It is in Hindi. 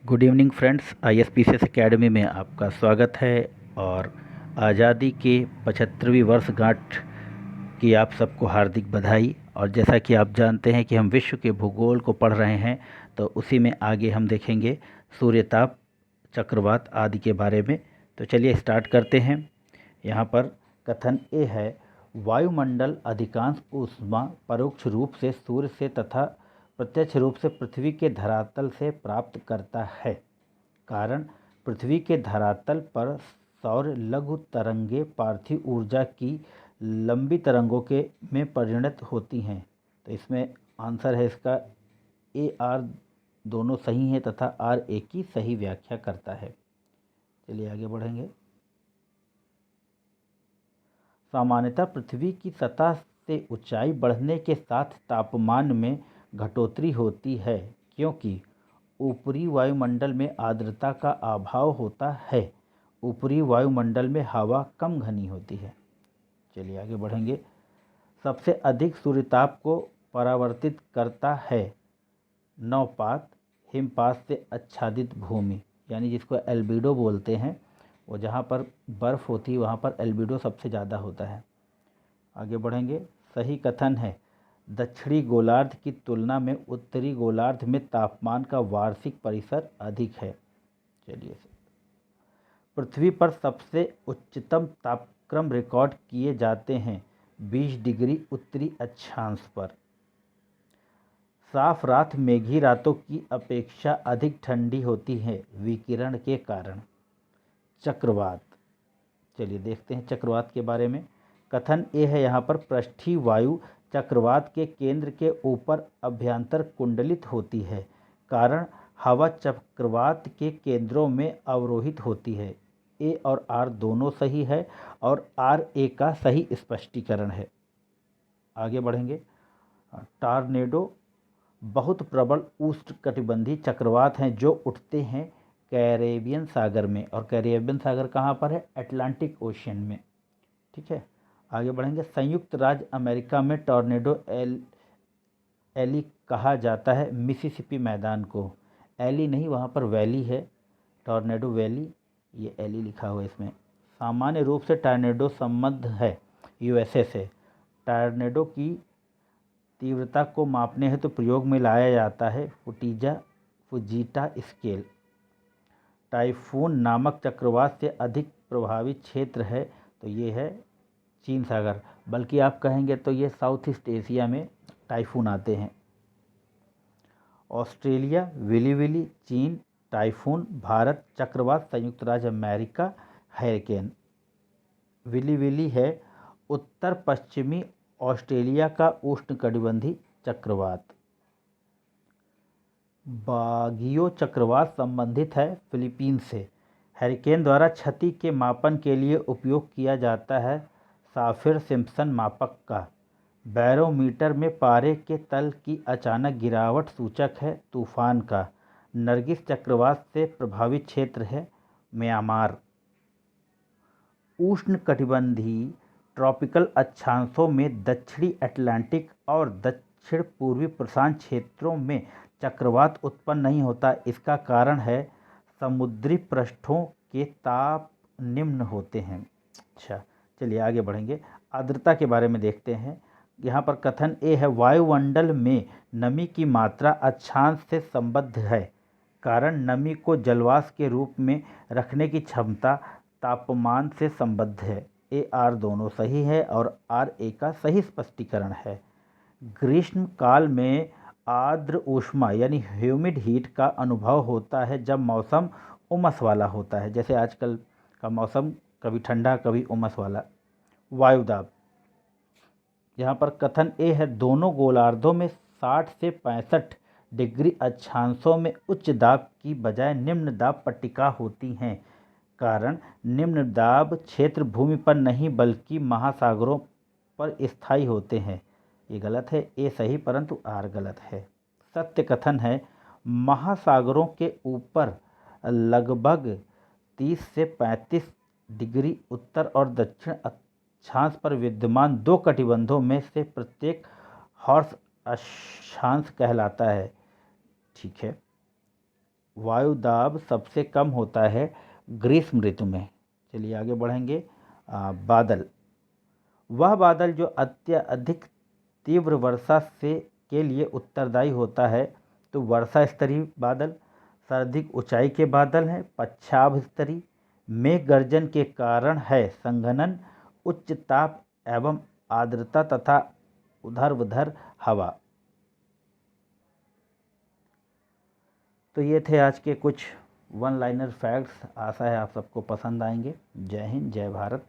Good evening friends, ISPCS academy में आपका स्वागत है। और आज़ादी के 75वीं वर्षगांठ की आप सबको हार्दिक बधाई। और जैसा कि आप जानते हैं कि हम विश्व के भूगोल को पढ़ रहे हैं, तो उसी में आगे हम देखेंगे सूर्यताप, चक्रवात आदि के बारे में। तो चलिए स्टार्ट करते हैं। यहाँ पर कथन ए है, वायुमंडल अधिकांश ऊष्मा परोक्ष रूप से सूर्य से तथा प्रत्यक्ष रूप से पृथ्वी के धरातल से प्राप्त करता है। कारण पृथ्वी के धरातल पर सौर लघु तरंगें पार्थिव ऊर्जा की लंबी तरंगों के में परिणत होती हैं। तो इसमें आंसर है इसका ए आर दोनों सही हैं तथा आर ए की सही व्याख्या करता है। चलिए आगे बढ़ेंगे। सामान्यतः पृथ्वी की सतह से ऊंचाई बढ़ने के साथ तापमान में घटोतरी होती है, क्योंकि ऊपरी वायुमंडल में आर्द्रता का अभाव होता है। ऊपरी वायुमंडल में हवा कम घनी होती है। चलिए आगे बढ़ेंगे। सबसे अधिक सूर्यताप को परावर्तित करता है नवपात, हिमपात से आच्छादित भूमि, यानी जिसको एल्बिडो बोलते हैं। वो जहाँ पर बर्फ़ होती है वहाँ पर एल्बिडो सबसे ज़्यादा होता है। आगे बढ़ेंगे। सही कथन है, दक्षिणी गोलार्ध की तुलना में उत्तरी गोलार्ध में तापमान का वार्षिक परिसर अधिक है। चलिए, पृथ्वी पर सबसे उच्चतम तापक्रम रिकॉर्ड किए जाते हैं 20 डिग्री उत्तरी अक्षांश पर। साफ रात मेघी रातों की अपेक्षा अधिक ठंडी होती है विकिरण के कारण। चक्रवात, चलिए देखते हैं चक्रवात के बारे में। कथन ए है यहाँ पर, पृष्ठीय वायु चक्रवात के केंद्र के ऊपर अभ्यंतर कुंडलित होती है। कारण हवा चक्रवात के केंद्रों में अवरोहित होती है। ए और आर दोनों सही है और आर ए का सही स्पष्टीकरण है। आगे बढ़ेंगे। टॉर्नेडो बहुत प्रबल उष्णकटिबंधीय चक्रवात हैं जो उठते हैं कैरेबियन सागर में। और कैरेबियन सागर कहाँ पर है? अटलांटिक ओशियन में। ठीक है, आगे बढ़ेंगे। संयुक्त राज्य अमेरिका में टॉर्नेडो एली कहा जाता है मिसिसिपी मैदान को। एली नहीं, वहाँ पर वैली है, टॉर्नेडो वैली, ये एली लिखा हुआ है इसमें। सामान्य रूप से टॉर्नेडो संबद्ध है USA से। टॉर्नेडो की तीव्रता को मापने हेतु प्रयोग में लाया जाता है फुजीटा स्केल। टाइफून नामक चक्रवात से अधिक प्रभावित क्षेत्र है, तो ये है चीन सागर। बल्कि आप कहेंगे तो ये साउथ ईस्ट एशिया में टाइफून आते हैं। ऑस्ट्रेलिया विली, चीन टाइफून, भारत चक्रवात, संयुक्त राज्य अमेरिका हैरिकेन। विली है उत्तर पश्चिमी ऑस्ट्रेलिया का उष्णकटिबंधीय चक्रवात। बागियो चक्रवात संबंधित है फिलीपींस से। हैरिकेन द्वारा क्षति के मापन के लिए उपयोग किया जाता है साफिर सिम्पसन मापक का। बैरोमीटर में पारे के तल की अचानक गिरावट सूचक है तूफान का। नरगिस चक्रवात से प्रभावित क्षेत्र है म्यांमार। उष्णकटिबंधीय ट्रॉपिकल अक्षांशों में दक्षिणी अटलांटिक और दक्षिण पूर्वी प्रशांत क्षेत्रों में चक्रवात उत्पन्न नहीं होता। इसका कारण है समुद्री पृष्ठों के ताप निम्न होते हैं। अच्छा, चलिए आगे बढ़ेंगे। आर्द्रता के बारे में देखते हैं। यहाँ पर कथन ए है, वायुमंडल में नमी की मात्रा अक्षांश से संबद्ध है। कारण नमी को जलवाष्प के रूप में रखने की क्षमता तापमान से संबद्ध है। ए आर दोनों सही है और आर ए का सही स्पष्टीकरण है। ग्रीष्म काल में आर्द्र ऊष्मा यानी ह्यूमिड हीट का अनुभव होता है जब मौसम उमस वाला होता है, जैसे आजकल का मौसम कभी ठंडा कभी उमस वाला। वायुदाब, यहाँ पर कथन ए है, दोनों गोलार्धों में 60 से 65 डिग्री अक्षांशों में उच्च दाब की बजाय निम्न दाब पट्टिका होती हैं। कारण निम्न दाब क्षेत्र भूमि पर नहीं बल्कि महासागरों पर स्थायी होते हैं। ये गलत है, ए सही परंतु आर गलत है। सत्य कथन है, महासागरों के ऊपर लगभग 30 से 35 डिग्री उत्तर और दक्षिण अक्षांश पर विद्यमान दो कटिबंधों में से प्रत्येक हॉर्स अक्षांश कहलाता है। ठीक है, वायु दाब सबसे कम होता है ग्रीष्म ऋतु में। चलिए आगे बढ़ेंगे। बादल, वह बादल जो अत्यधिक तीव्र वर्षा से के लिए उत्तरदायी होता है। तो वर्षा स्तरीय बादल सर्वाधिक ऊंचाई के बादल हैं। पश्चाभ स्तरीय मेघ गर्जन के कारण है संघनन, उच्च ताप एवं आर्द्रता तथा उधर उधर हवा। तो ये थे आज के कुछ वन लाइनर फैक्ट्स। आशा है आप सबको पसंद आएंगे। जय हिंद, जय भारत।